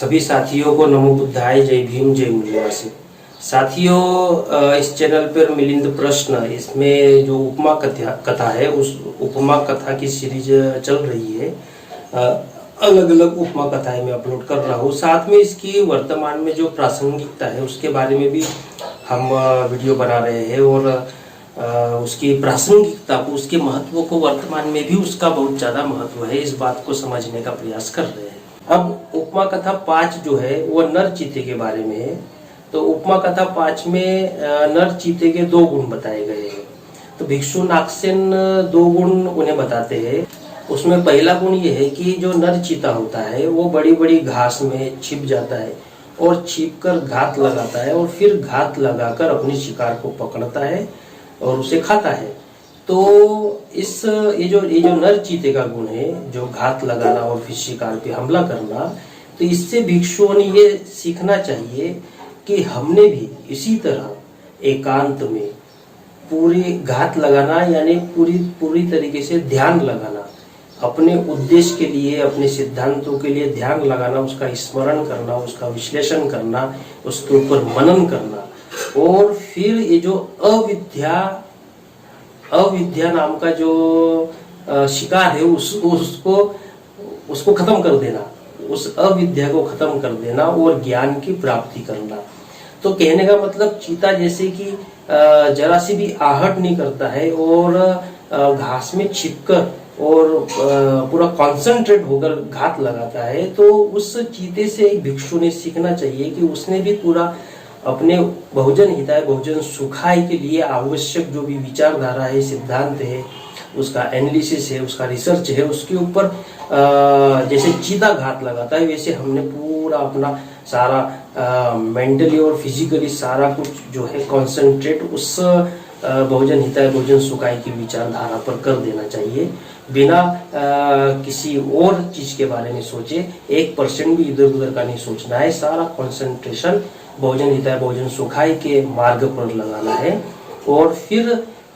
सभी साथियों को नमो बुद्धाय, जय भीम, जय मूल्यवासी। साथियों, इस चैनल पर मिलिंद प्रश्न, इसमें जो उपमा कथा है उस उपमा कथा की सीरीज चल रही है। अलग अलग उपमा कथाएं मैं अपलोड कर रहा हूँ। साथ में इसकी वर्तमान में जो प्रासंगिकता है उसके बारे में भी हम वीडियो बना रहे हैं और उसकी प्रासंगिकता को, उसके महत्व को, वर्तमान में भी उसका बहुत ज़्यादा महत्व है, इस बात को समझने का प्रयास कर रहे हैं। अब उपमा कथा 5 जो है वो नर चीते के बारे में है। तो उपमा कथा 5 में नर चीते के 2 गुण बताए गए हैं। तो भिक्षु नागसेन 2 गुण उन्हें बताते हैं। उसमें पहला गुण ये है कि जो नर चीता होता है वो बड़ी बड़ी घास में छिप जाता है और छिप कर घात लगाता है और फिर घात लगाकर अपनी शिकार को पकड़ता है और उसे खाता है। तो ये जो नर चीते का गुण है, जो घात लगाना और फिर शिकार पे हमला करना, तो इससे भिक्षुओं ने ये सीखना चाहिए कि हमने भी इसी तरह एकांत में पूरी घात लगाना, यानी पूरी तरीके से ध्यान लगाना, अपने उद्देश्य के लिए, अपने सिद्धांतों के लिए ध्यान लगाना, उसका स्मरण करना, उसका विश्लेषण करना, उसके ऊपर मनन करना और फिर ये जो अविद्या नाम का जो शिकार है उसको खत्म कर देना, उस अविद्या को खत्म कर देना और ज्ञान की प्राप्ति करना। तो कहने का मतलब चीता जैसे कि जरा सी भी आहट नहीं करता है और घास में छिपकर और पूरा कंसंट्रेट होकर घात लगाता है, तो उस चीते से एक भिक्षु ने सीखना चाहिए कि उसने भी पूरा अपने बहुजन हिताय बहुजन सुखाय के लिए आवश्यक जो भी विचारधारा है, सिद्धांत है, उसका एनालिसिस है, उसका रिसर्च है, उसके ऊपर जैसे चीता घात लगाता है वैसे हमने पूरा अपना सारा मेंटली और फिजिकली सारा कुछ जो है कंसंट्रेट उस बहुजन हिताय बहुजन सुखाय की विचारधारा पर कर देना चाहिए, बिना किसी और चीज के बारे में सोचे। 1% भी इधर उधर का नहीं सोचना है, सारा कंसंट्रेशन बहुजन हिताय बहुजन सुखाय के मार्ग पर लगाना है और फिर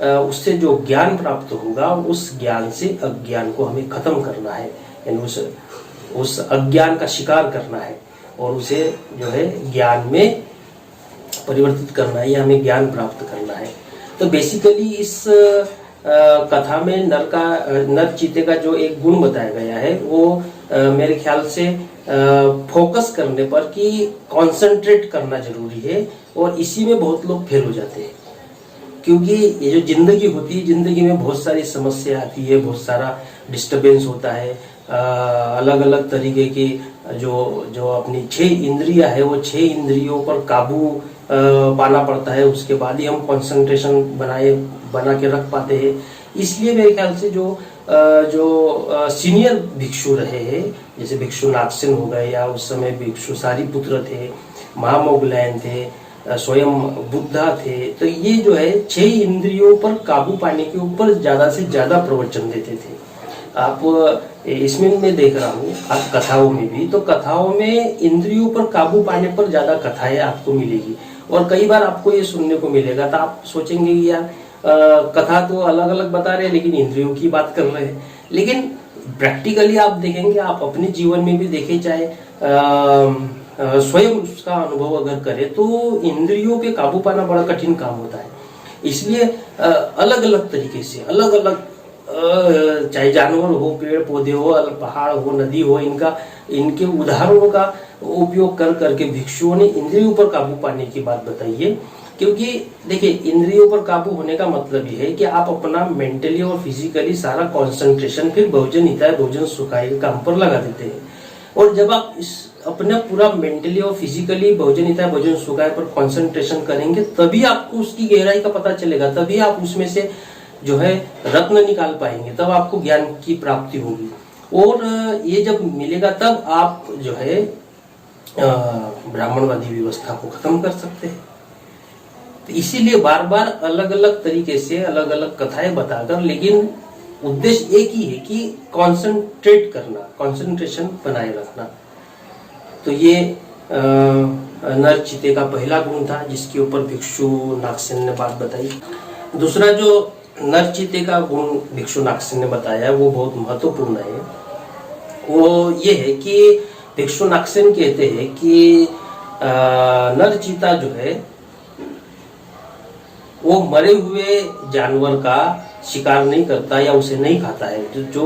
उससे जो ज्ञान प्राप्त होगा उस ज्ञान से अज्ञान को हमें खत्म करना है, यानी उस अज्ञान का शिकार करना है और उसे जो है ज्ञान में परिवर्तित करना है या हमें ज्ञान प्राप्त करना है। तो बेसिकली इस कथा में नर चीते का जो एक गुण बताया गया है वो मेरे ख्याल से फोकस करने पर कि कंसंट्रेट करना जरूरी है और इसी में बहुत लोग फेल हो जाते हैं। क्योंकि ये जो जिंदगी होती है, जिंदगी में बहुत सारी समस्या आती है, बहुत सारा डिस्टरबेंस होता है, अलग अलग तरीके की जो अपनी 6 इंद्रियां है वो 6 इंद्रियों पर काबू पाना पड़ता है, उसके बाद ही हम कंसंट्रेशन बना के रख पाते हैं। इसलिए मेरे ख्याल से जो सीनियर भिक्षु रहे हैं, जैसे भिक्षु नागसेन हो गए या उस समय भिक्षु सारिपुत्र थे, महामोगलायन थे, स्वयं बुद्धा थे, तो ये जो है 6 इंद्रियों पर काबू पाने के ऊपर ज्यादा से ज्यादा प्रवचन देते थे। आप इसमें मैं देख रहा हूँ आप कथाओं में भी, तो कथाओं में इंद्रियों पर काबू पाने पर ज्यादा कथाएं आपको मिलेगी और कई बार आपको ये सुनने को मिलेगा। तो आप सोचेंगे कि यार कथा तो अलग अलग बता रहे हैं लेकिन इंद्रियों की बात कर रहे हैं, लेकिन प्रैक्टिकली आप देखेंगे, आप अपने जीवन में भी देखें, चाहे स्वयं उसका अनुभव अगर करें तो इंद्रियों पे काबू पाना बड़ा कठिन काम होता है। इसलिए अलग अलग तरीके से, अलग अलग चाहे जानवर हो, पेड़ पौधे हो, पहाड़ हो, नदी हो, इनके उदाहरणों का उपयोग कर करके भिक्षुओं ने इंद्रियों पर काबू पाने की बात बताई है। क्योंकि देखिए, इंद्रियों पर काबू होने का मतलब ये है कि आप अपना मेंटली और फिजिकली सारा कंसंट्रेशन फिर बहुजन हिताय बहुजन सुखाय के काम पर लगा देते हैं। और जब आप अपना पूरा मेंटली और फिजिकली बहुजन हिताय बहुजन सुखाय पर कंसंट्रेशन करेंगे तभी आपको उसकी गहराई का पता चलेगा, तभी आप उसमें से जो है रत्न निकाल पाएंगे, तब आपको ज्ञान की प्राप्ति होगी। और ये जब मिलेगा तब आप जो है ब्राह्मणवादी व्यवस्था को खत्म कर सकते हैं। तो इसीलिए बार बार अलग अलग तरीके से अलग अलग कथाएं बताकर, लेकिन उद्देश्य एक ही है कि कंसंट्रेट करना, कंसंट्रेशन बनाए रखना। तो ये नर चीते का पहला गुण था जिसके ऊपर भिक्षु नागसेन ने बात बताई। दूसरा जो नर चीते का गुण भिक्षु नागसेन ने बताया वो बहुत महत्वपूर्ण है। वो ये है कि भिक्षु नागसेन कहते हैं कि नर चीता जो है वो मरे हुए जानवर का शिकार नहीं करता या उसे नहीं खाता है। जो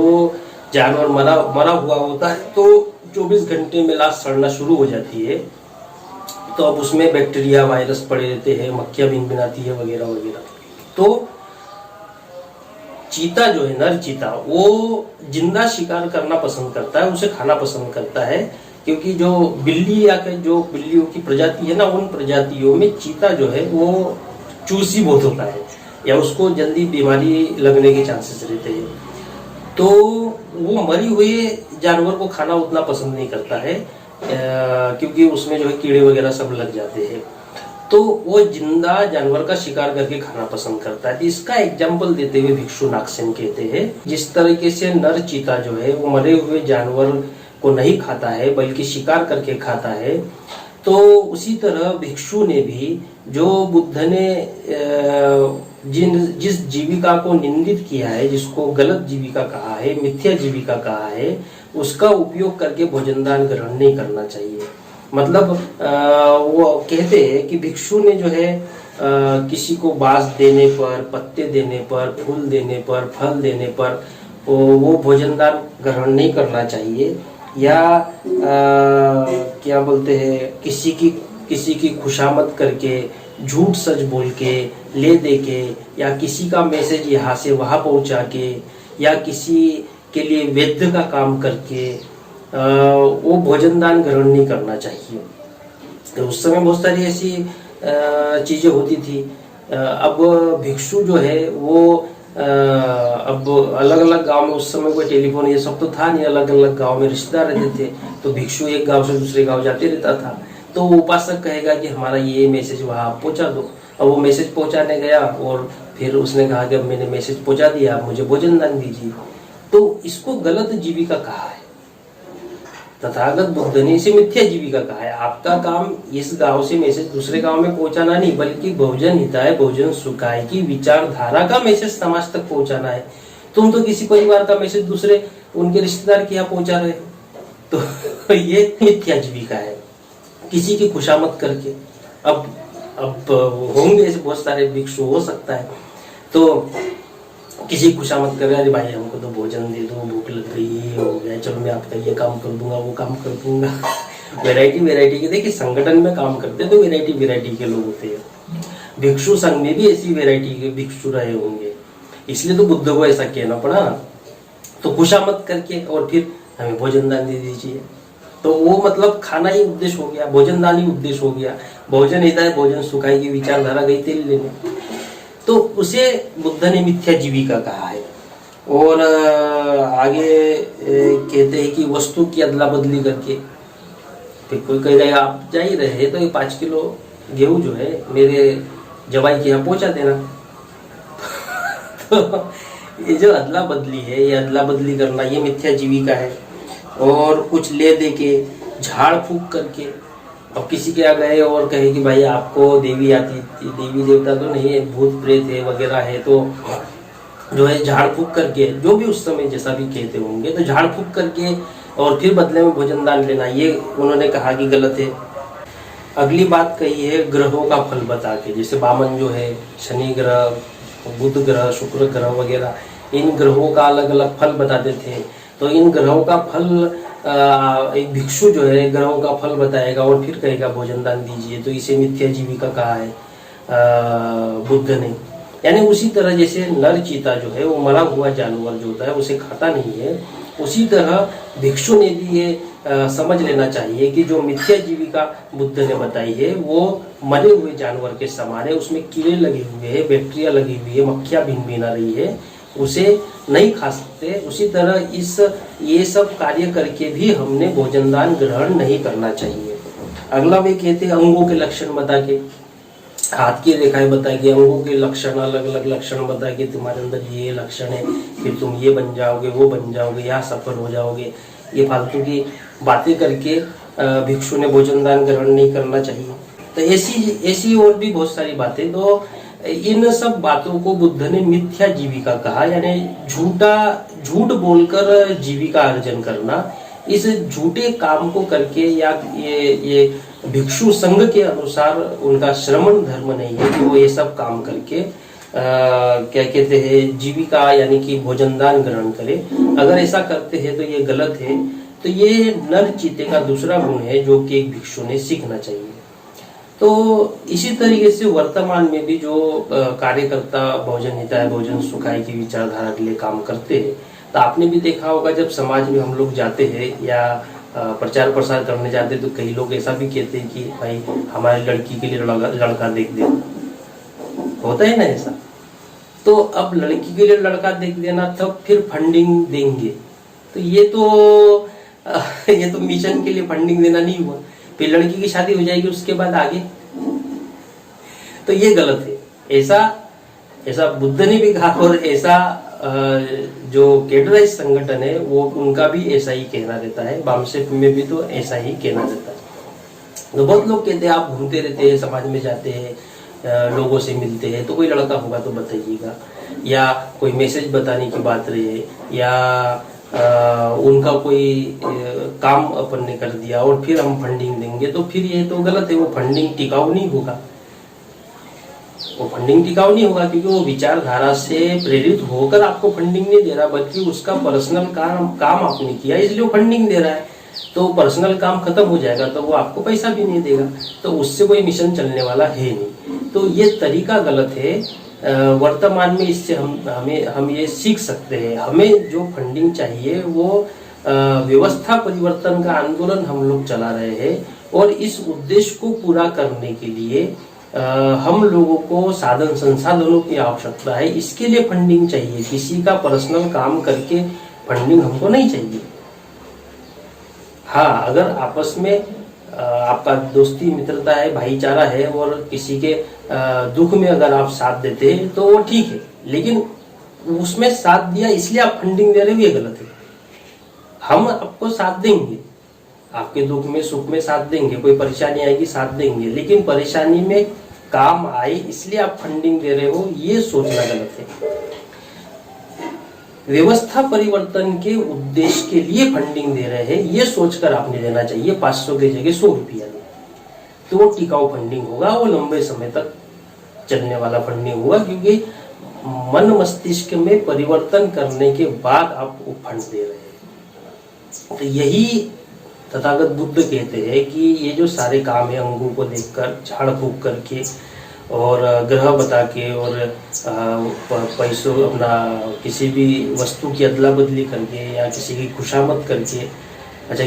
जानवर मरा हुआ होता है तो 24 घंटे में लाश सड़ना शुरू हो जाती है, तो अब उसमें बैक्टीरिया वायरस पड़े रहते हैं, मक्खियां भिनभिनाती है वगैरह वगैरह। तो चीता जो है, नर चीता, वो जिंदा शिकार करना पसंद करता है, उसे खाना पसंद करता है, क्योंकि जो बिल्ली या जो बिल्लियों की प्रजाति है ना, उन प्रजातियों में चीता जो है वो चूसी बहुत होता है या उसको जल्दी बीमारी लगने के चांसेस रहते हैं। तो वो मरी हुई जानवर को खाना उतना पसंद नहीं करता है, क्योंकि उसमें जो है कीड़े वगैरह सब लग जाते हैं। तो वो जिंदा जानवर का शिकार करके खाना पसंद करता है। इसका एग्जाम्पल देते हुए भिक्षु नागसेन कहते हैं, जिस तरीके से नर चीता जो है वो मरे हुए जानवर को नहीं खाता है बल्कि शिकार करके खाता है, तो उसी तरह भिक्षु ने भी, जो बुद्ध ने जिस जीविका को निंदित किया है, जिसको गलत जीविका कहा है, मिथ्या जीविका कहा है, उसका उपयोग करके भोजन दान ग्रहण नहीं करना चाहिए। मतलब वो कहते हैं कि भिक्षु ने जो है किसी को बांस देने पर, पत्ते देने पर, फूल देने पर, फल देने पर वो भोजन दान ग्रहण नहीं करना चाहिए, या क्या बोलते हैं, किसी की खुशामद करके, झूठ सच बोल के, ले दे के, या किसी का मैसेज यहाँ से वहाँ पहुँचा के, या किसी के लिए वैद्य का काम करके वो भोजन दान ग्रहण नहीं करना चाहिए। तो उस समय बहुत सारी ऐसी चीजें होती थी। अब भिक्षु जो है वो अब अलग अलग गांव में, उस समय कोई टेलीफोन ये सब तो था नहीं, अलग अलग गांव में रिश्तेदार रहते थे, तो भिक्षु एक गांव से दूसरे गांव जाते रहता था। तो उपासक कहेगा कि हमारा ये मैसेज वहां पहुंचा दो। अब वो मैसेज पहुंचाने गया और फिर उसने कहा कि अब मैंने मैसेज पहुंचा दिया, मुझे भोजन दान दीजिए। तो इसको गलत जीविका कहा है। तथागत बुद्ध ने इसे मिथ्या जीविका कहा है। आपका काम इस गांव से मैसेज दूसरे गांव में पहुंचाना नहीं, बल्कि भोजन हिताय भोजन सुखाय की विचारधारा का मैसेज समाज तक पहुंचाना है। तुम तो किसी परिवार का मैसेज दूसरे उनके रिश्तेदार के यहाँ पहुंचा रहे हो, तो ये मिथ्या जीविका है, किसी की खुशामद करके। अब होंगे ऐसे बहुत सारे भिक्षु, हो सकता है, तो किसी खुशामद कर रहे, अरे भाई हमको तो भोजन दे दो, भूख लग रही है, हो गया, चलो मैं आपका ये काम कर दूंगा, वो काम कर दूंगा। वैरायटी के, देखिए संगठन में काम करते तो वैरायटी के लोग होते हैं। भिक्षु संघ में भी ऐसी वैरायटी के भिक्षु रहे होंगे, इसलिए तो बुद्ध को ऐसा कहना पड़ा। तो खुशामद करके और फिर हमें भोजन दान दे दीजिए, तो वो मतलब खाना ही उद्देश्य हो गया, भोजन दान ही उद्देश्य हो गया। भोजन हिताय भोजन सुखाय की विचारधारा गई तेल लेने, तो उसे बुद्ध ने मिथ्या जीविका कहा है। और आगे कहते हैं कि वस्तु की अदला बदली करके, फिर कोई कहेगा आप जा ही रहे तो ये 5 किलो गेहूं जो है मेरे जवाई के यहाँ पहुंचा देना। तो ये जो अदला बदली है, ये अदला बदली करना, ये मिथ्या जीविका है। और कुछ ले दे के, झाड़ फूक करके, अब किसी के यहाँ गए और कहे कि भाई आपको देवी आती, देवी देवता तो नहीं है, भूत प्रेत है वगैरह है, तो जो है झाड़ फूक करके, जो भी उस समय जैसा भी कहते होंगे, तो झाड़ फूक करके और फिर बदले में भोजन दान लेना, ये उन्होंने कहा कि गलत है। अगली बात कही है ग्रहों का फल बता के, जैसे बामन जो है, शनि ग्रह, बुध ग्रह, शुक्र ग्रह वगैरह, इन ग्रहों का अलग अलग फल बताते थे। तो इन ग्रहों का फल, एक भिक्षु जो है ग्रहों का फल बताएगा और फिर कहेगा भोजन दान दीजिए, तो इसे मिथ्या जीविका कहा है बुद्ध ने। यानी उसी तरह जैसे नर चीता जो है वो मरा हुआ जानवर जो होता है उसे खाता नहीं है, उसी तरह भिक्षु ने भी ये समझ लेना चाहिए कि जो मिथ्या जीविका बुद्ध ने बताई है वो मरे हुए जानवर के समान है, उसमें कीड़े लगे हुए हैं, बैक्टीरिया लगी हुई है, मक्खियां भिनभिना रही है, उसे नहीं खा सकते। उसी तरह ये सब कार्य करके भी हमने भोजन दान ग्रहण नहीं करना चाहिए। अगला वे कहते हैं अंगों के लक्षण बता के, हाथ की रेखाएं बता के, अंगों के लक्षण, अलग अलग लक्षण बता के, तुम्हारे अंदर ये लक्षण है, फिर तुम ये बन जाओगे, वो बन जाओगे, यहाँ सफल हो जाओगे। ये फालतू की बातें करके भिक्षु ने भोजन दान ग्रहण नहीं करना चाहिए। तो ऐसी और भी बहुत सारी बातें, तो इन सब बातों को बुद्ध ने मिथ्या जीविका कहा, यानी झूठ बोलकर जीविका अर्जन करना, इस झूठे काम को करके या ये भिक्षु संघ के अनुसार उनका श्रमण धर्म नहीं है कि वो ये सब काम करके क्या कहते हैं जीविका यानी कि भोजन दान ग्रहण करे। अगर ऐसा करते हैं तो ये गलत है। तो ये नर चीते का दूसरा गुण है जो कि एक भिक्षु ने सीखना चाहिए। तो इसी तरीके से वर्तमान में भी जो कार्यकर्ता भोजन हिताय भोजन सुखाय की विचारधारा के लिए काम करते हैं, तो आपने भी देखा होगा जब समाज में हम लोग जाते हैं या प्रचार प्रसार करने जाते हैं तो कई लोग ऐसा भी कहते हैं कि भाई हमारी लड़की के लिए लड़का देख दे। होता है ना ऐसा। तो अब लड़की के लिए लड़का देख देना तब फिर फंडिंग देंगे, तो ये तो मिशन के लिए फंडिंग देना नहीं हुआ। फिर लड़की की शादी हो जाएगी उसके बाद आगे, तो ये गलत है। ऐसा बुद्ध ने भी कहा और ऐसा जो कैडराइज संगठन है वो उनका भी ऐसा ही कहना रहता है। बामसेप में भी तो ऐसा ही कहना रहता है। तो बहुत लोग कहते हैं आप घूमते रहते हैं, समाज में जाते हैं, लोगों से मिलते हैं, तो कोई लड़का होगा तो बताइएगा, या कोई मैसेज बताने की बात रहे, या उनका कोई काम अपन ने कर दिया और फिर हम फंडिंग देंगे, तो फिर ये तो गलत है। वो फंडिंग टिकाऊ नहीं होगा, क्योंकि वो विचारधारा से प्रेरित होकर आपको फंडिंग नहीं दे रहा, बल्कि उसका पर्सनल काम आपने किया इसलिए वो फंडिंग दे रहा है। तो पर्सनल काम खत्म हो जाएगा तो वो आपको पैसा भी नहीं देगा, तो उससे कोई मिशन चलने वाला है नहीं। तो ये तरीका गलत है। वर्तमान में इससे हम ये सीख सकते हैं। हमें जो फंडिंग चाहिए वो व्यवस्था परिवर्तन का आंदोलन हम लोग चला रहे हैं, और इस उद्देश्य को पूरा करने के लिए हम लोगों को साधन संसाधनों की आवश्यकता है। इसके लिए फंडिंग चाहिए, किसी का पर्सनल काम करके फंडिंग हमको नहीं चाहिए। हाँ, अगर आपस में आपका दोस्ती मित्रता है, भाईचारा है, और किसी के दुख में अगर आप साथ देते हैं तो वो ठीक है, लेकिन उसमें साथ दिया इसलिए आप फंडिंग दे रहे हो, ये गलत है। हम आपको साथ देंगे, आपके दुख में सुख में साथ देंगे, कोई परेशानी आएगी साथ देंगे, लेकिन परेशानी में काम आए इसलिए आप फंडिंग दे रहे हो, ये सोचना गलत है। व्यवस्था परिवर्तन के उद्देश्य के लिए फंडिंग दे रहे हैं, ये सोचकर आपने देना चाहिए। 500 की जगह 100 रुपया दे, तो वो टिकाऊ फंडिंग होगा, वो लंबे समय तक चलने वाला फंडिंग होगा, क्योंकि मन मस्तिष्क में परिवर्तन करने के बाद आप वो फंड दे रहे हैं। तो यही तथागत बुद्ध कहते हैं कि ये जो सारे काम है अंगों को देखकर, झाड़ फूक करके और ग्रह बता के और पैसों अपना किसी भी वस्तु की अदला बदली करके या किसी की खुशामद करके, अच्छा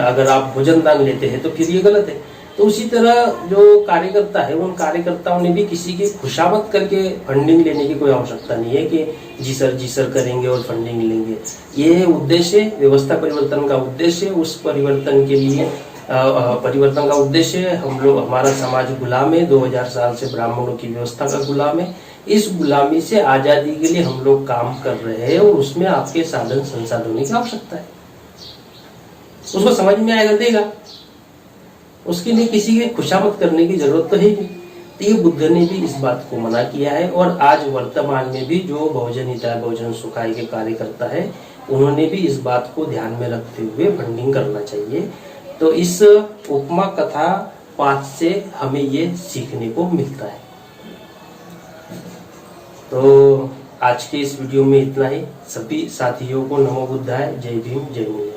अगर आप भोजन दान लेते हैं तो फिर ये गलत है। तो उसी तरह जो कार्यकर्ता है उन कार्यकर्ताओं ने भी किसी की खुशामद करके फंडिंग लेने की कोई आवश्यकता नहीं है कि जी सर करेंगे और फंडिंग लेंगे। ये उद्देश्य व्यवस्था परिवर्तन का उद्देश्य, उस परिवर्तन के लिए परिवर्तन का उद्देश्य हमारा समाज गुलाम है, 2000 साल से ब्राह्मणों की व्यवस्था का गुलाम है। इस गुलामी से आजादी के लिए हम लोग काम कर रहे हैं, और उसमें आपके साधन संसाधनों की आवश्यकता है। उसको समझ में आएगा देगा, उसके लिए किसी की खुशामद करने की जरूरत तो है नहीं। तो ये बुद्ध ने भी इस बात को मना किया है, और आज वर्तमान में भी जो भोजन हिताय भोजन सुखाय के कार्यकर्ता है उन्होंने भी इस बात को ध्यान में रखते हुए फंडिंग करना चाहिए। तो इस उपमा कथा पाठ से हमें ये सीखने को मिलता है। तो आज के इस वीडियो में इतना ही। सभी साथियों को नमो बुद्धाय, जय भीम, जय मुनि।